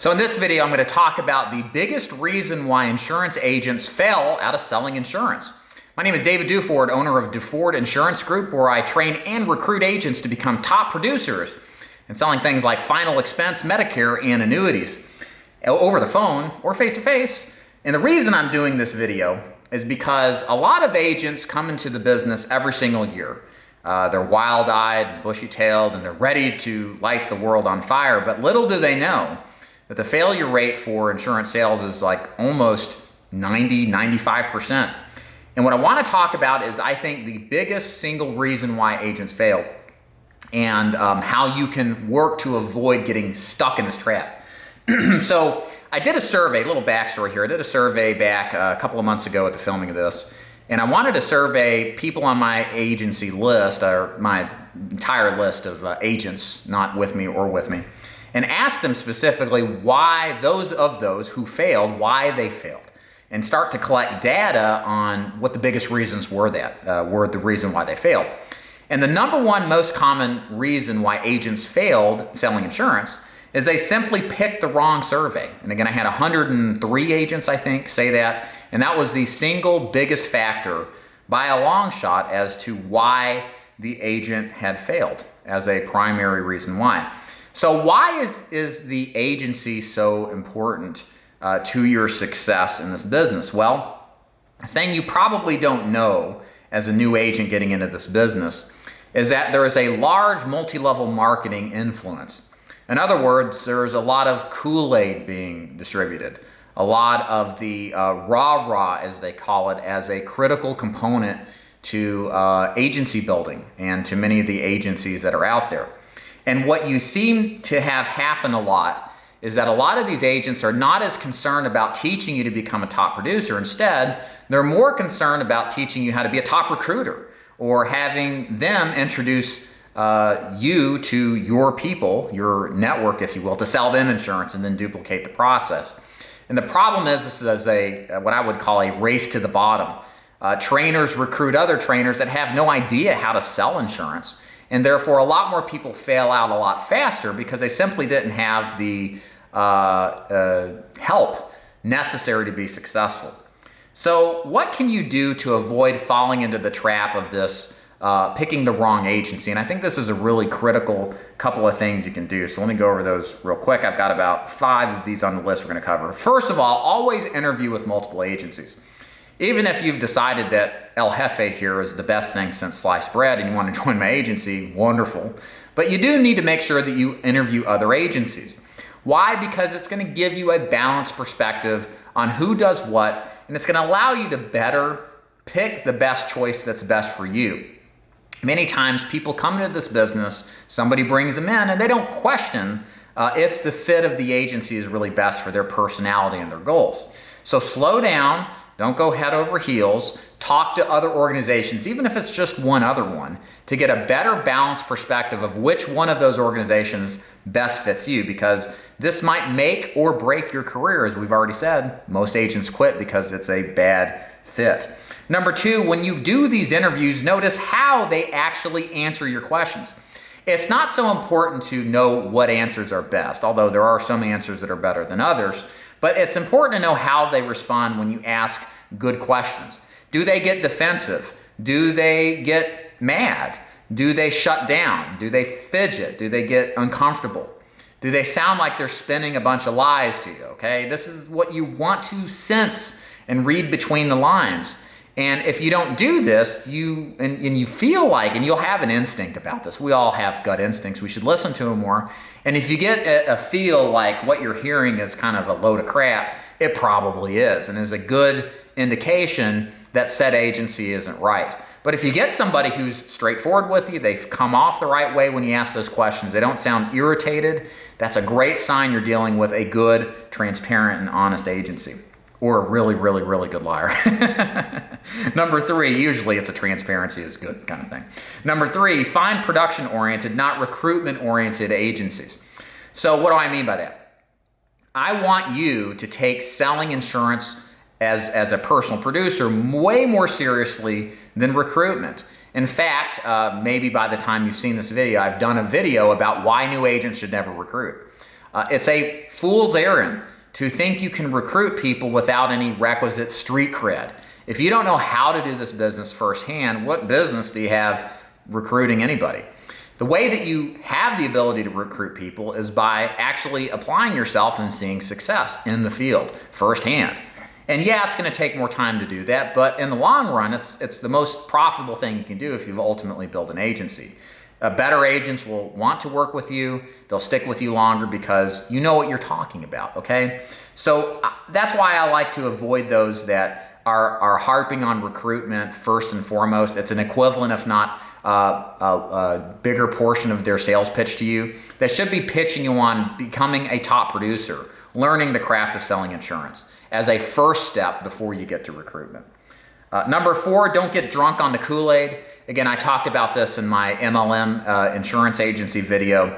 So in this video, I'm going to talk about the biggest reason why insurance agents fail out of selling insurance. My name is David Duford, owner of Duford Insurance Group, where I train and recruit agents to become top producers in selling things like final expense, Medicare, and annuities over the phone or face-to-face. And the reason I'm doing this video is because a lot of agents come into the business every single year. They're wild-eyed, bushy-tailed, and they're ready to light the world on fire, but little do they know that the failure rate for insurance sales is like almost 95%. And what I want to talk about is, I think, the biggest single reason why agents fail and how you can work to avoid getting stuck in this trap. So I did a survey, a little backstory here. I did a survey back a couple of months ago at the filming of this, and I wanted to survey people on my agency list, or my entire list of agents, not with me or with me, and ask them specifically why those who failed, why they failed, and start to collect data on what the biggest reasons were the reason why they failed. And the number one most common reason why agents failed selling insurance is they simply picked the wrong survey. And again, I had 103 agents, I think, say that, and that was the single biggest factor by a long shot as to why the agent had failed as a primary reason why. So why is the agency so important to your success in this business? Well, the thing you probably don't know as a new agent getting into this business is that there is a large multi-level marketing influence. In other words, there's a lot of KoolAid being distributed, a lot of the rah-rah, as they call it, as a critical component to agency building and to many of the agencies that are out there. And what you seem to have happen a lot is that a lot of these agents are not as concerned about teaching you to become a top producer. Instead, they're more concerned about teaching you how to be a top recruiter, or having them introduce you to your people, your network, if you will, to sell them insurance and then duplicate the process. And the problem is, this is what I would call a race to the bottom. Trainers recruit other trainers that have no idea how to sell insurance. And therefore, a lot more people fail out a lot faster because they simply didn't have the help necessary to be successful. So what can you do to avoid falling into the trap of this picking the wrong agency? And I think this is a really critical couple of things you can do. So let me go over those real quick. I've got about 5 of these on the list we're going to cover. First of all, always interview with multiple agencies. Even if you've decided that El Jefe here is the best thing since sliced bread and you want to join my agency, wonderful. But you do need to make sure that you interview other agencies. Why? Because it's going to give you a balanced perspective on who does what, and it's going to allow you to better pick the best choice that's best for you. Many times people come into this business, somebody brings them in, and they don't question if the fit of the agency is really best for their personality and their goals. So slow down. Don't go head over heels. Talk to other organizations, even if it's just one other one, to get a better balanced perspective of which one of those organizations best fits you, because this might make or break your career. As we've already said, most agents quit because it's a bad fit. Number 2, when you do these interviews, notice how they actually answer your questions. It's not so important to know what answers are best, although there are some answers that are better than others. But it's important to know how they respond when you ask good questions. Do they get defensive? Do they get mad? Do they shut down? Do they fidget? Do they get uncomfortable? Do they sound like they're spinning a bunch of lies to you? Okay, this is what you want to sense and read between the lines. And if you don't do this, you feel like, and you'll have an instinct about this. We all have gut instincts. We should listen to them more. And if you get a feel like what you're hearing is kind of a load of crap, it probably is, and is a good indication that said agency isn't right. But if you get somebody who's straightforward with you, they've come off the right way when you ask those questions, they don't sound irritated, that's a great sign you're dealing with a good, transparent, and honest agency. Or a really, really, really good liar. Number 3, usually it's a transparency is good kind of thing. Number 3, find production-oriented, not recruitment-oriented agencies. So what do I mean by that? I want you to take selling insurance as a personal producer way more seriously than recruitment. In fact, maybe by the time you've seen this video, I've done a video about why new agents should never recruit. It's a fool's errand to think you can recruit people without any requisite street cred. If you don't know how to do this business firsthand, what business do you have recruiting anybody? The way that you have the ability to recruit people is by actually applying yourself and seeing success in the field firsthand. And yeah, it's going to take more time to do that, but in the long run, it's the most profitable thing you can do if you've ultimately built an agency. Better agents will want to work with you. They'll stick with you longer because you know what you're talking about, okay? So that's why I like to avoid those that are harping on recruitment first and foremost. It's an equivalent, if not a bigger portion of their sales pitch to you. They should be pitching you on becoming a top producer, learning the craft of selling insurance as a first step before you get to recruitment. Number 4, don't get drunk on the Kool-Aid. Again, I talked about this in my MLM insurance agency video.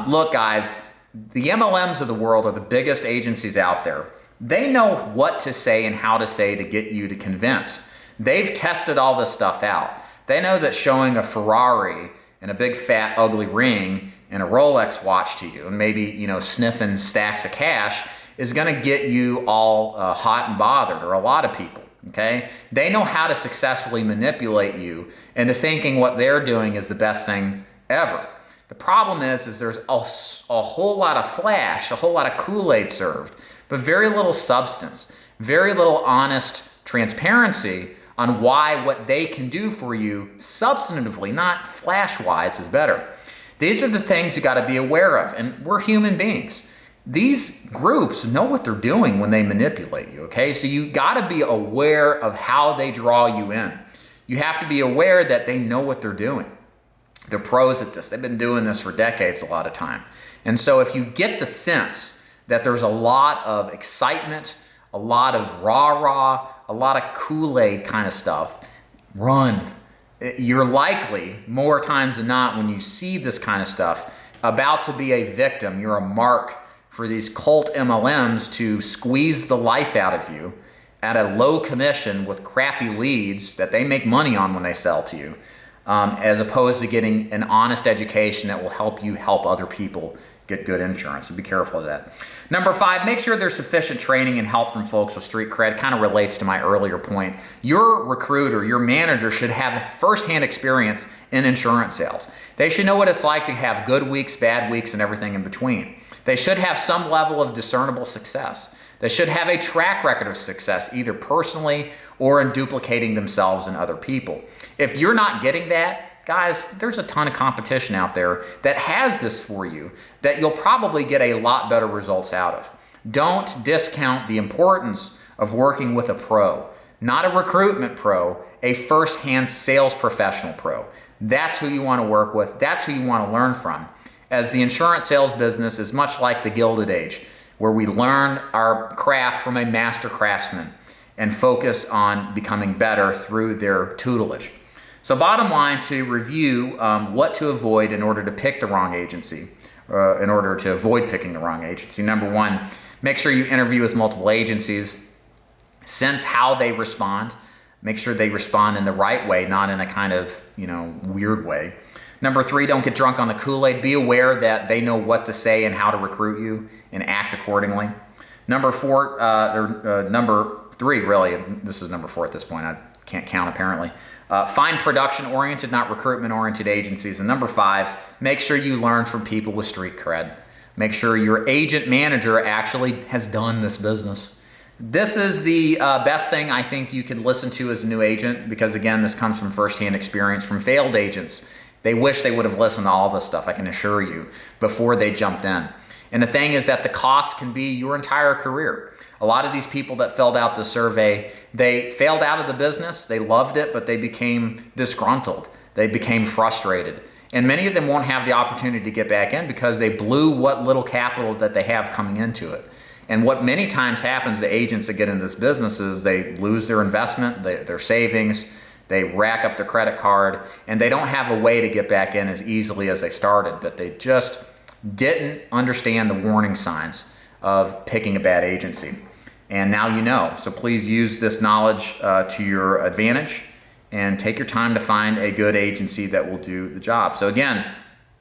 Look, guys, the MLMs of the world are the biggest agencies out there. They know what to say and how to say to get you to convinced. They've tested all this stuff out. They know that showing a Ferrari and a big fat ugly ring and a Rolex watch to you and maybe, sniffing stacks of cash is going to get you all hot and bothered, or a lot of people. Okay? They know how to successfully manipulate you into thinking what they're doing is the best thing ever. The problem is there's a whole lot of flash, a whole lot of Kool-Aid served, but very little substance, very little honest transparency on why what they can do for you substantively, not flash-wise, is better. These are the things you got to be aware of, and we're human beings. These groups know what they're doing when they manipulate you, okay? So you got to be aware of how they draw you in. You have to be aware that they know what they're doing. They're pros at this. They've been doing this for decades a lot of time. And so if you get the sense that there's a lot of excitement, a lot of rah-rah, a lot of Kool-Aid kind of stuff, run. You're likely, more times than not, when you see this kind of stuff, about to be a victim. You're a mark for these cult MLMs to squeeze the life out of you at a low commission with crappy leads that they make money on when they sell to you, as opposed to getting an honest education that will help you help other people get good insurance. So be careful of that. Number 5, make sure there's sufficient training and help from folks with street cred. Kind of relates to my earlier point. Your recruiter, your manager should have firsthand experience in insurance sales. They should know what it's like to have good weeks, bad weeks, and everything in between. They should have some level of discernible success. They should have a track record of success, either personally or in duplicating themselves and other people. If you're not getting that, guys, there's a ton of competition out there that has this for you that you'll probably get a lot better results out of. Don't discount the importance of working with a pro, not a recruitment pro, a first-hand sales professional pro. That's who you want to work with. That's who you want to learn from. As the insurance sales business is much like the Gilded Age, where we learn our craft from a master craftsman and focus on becoming better through their tutelage. So bottom line, to review what to avoid in order to pick the wrong agency, in order to avoid picking the wrong agency. Number 1, make sure you interview with multiple agencies. Sense how they respond. Make sure they respond in the right way, not in a kind of, weird way. Number 3, don't get drunk on the Kool-Aid. Be aware that they know what to say and how to recruit you and act accordingly. Number 3, really, this is number 4 at this point. I can't count apparently. Find production-oriented, not recruitment-oriented agencies. And number 5, make sure you learn from people with street cred. Make sure your agent manager actually has done this business. This is the best thing I think you could listen to as a new agent because, again, this comes from firsthand experience from failed agents. They wish they would have listened to all this stuff, I can assure you, before they jumped in. And the thing is that the cost can be your entire career. A lot of these people that filled out the survey, they failed out of the business, they loved it, but they became disgruntled. They became frustrated. And many of them won't have the opportunity to get back in because they blew what little capital that they have coming into it. And what many times happens to agents that get into this business is they lose their investment, their savings, they rack up their credit card, and they don't have a way to get back in as easily as they started, but they just didn't understand the warning signs of picking a bad agency. And now you know. So please use this knowledge to your advantage and take your time to find a good agency that will do the job. So again,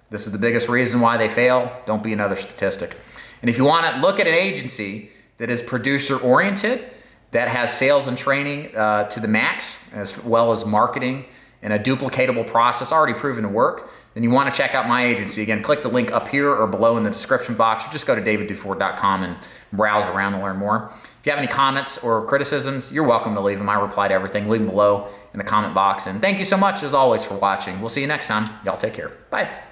this is the biggest reason why they fail. Don't be another statistic. And if you want to look at an agency that is producer-oriented, that has sales and training to the max, as well as marketing and a duplicatable process already proven to work, then you want to check out my agency. Again, click the link up here or below in the description box, or just go to davidduford.com and browse around to learn more. If you have any comments or criticisms, you're welcome to leave them. I reply to everything. Leave them below in the comment box. And thank you so much, as always, for watching. We'll see you next time. Y'all take care. Bye.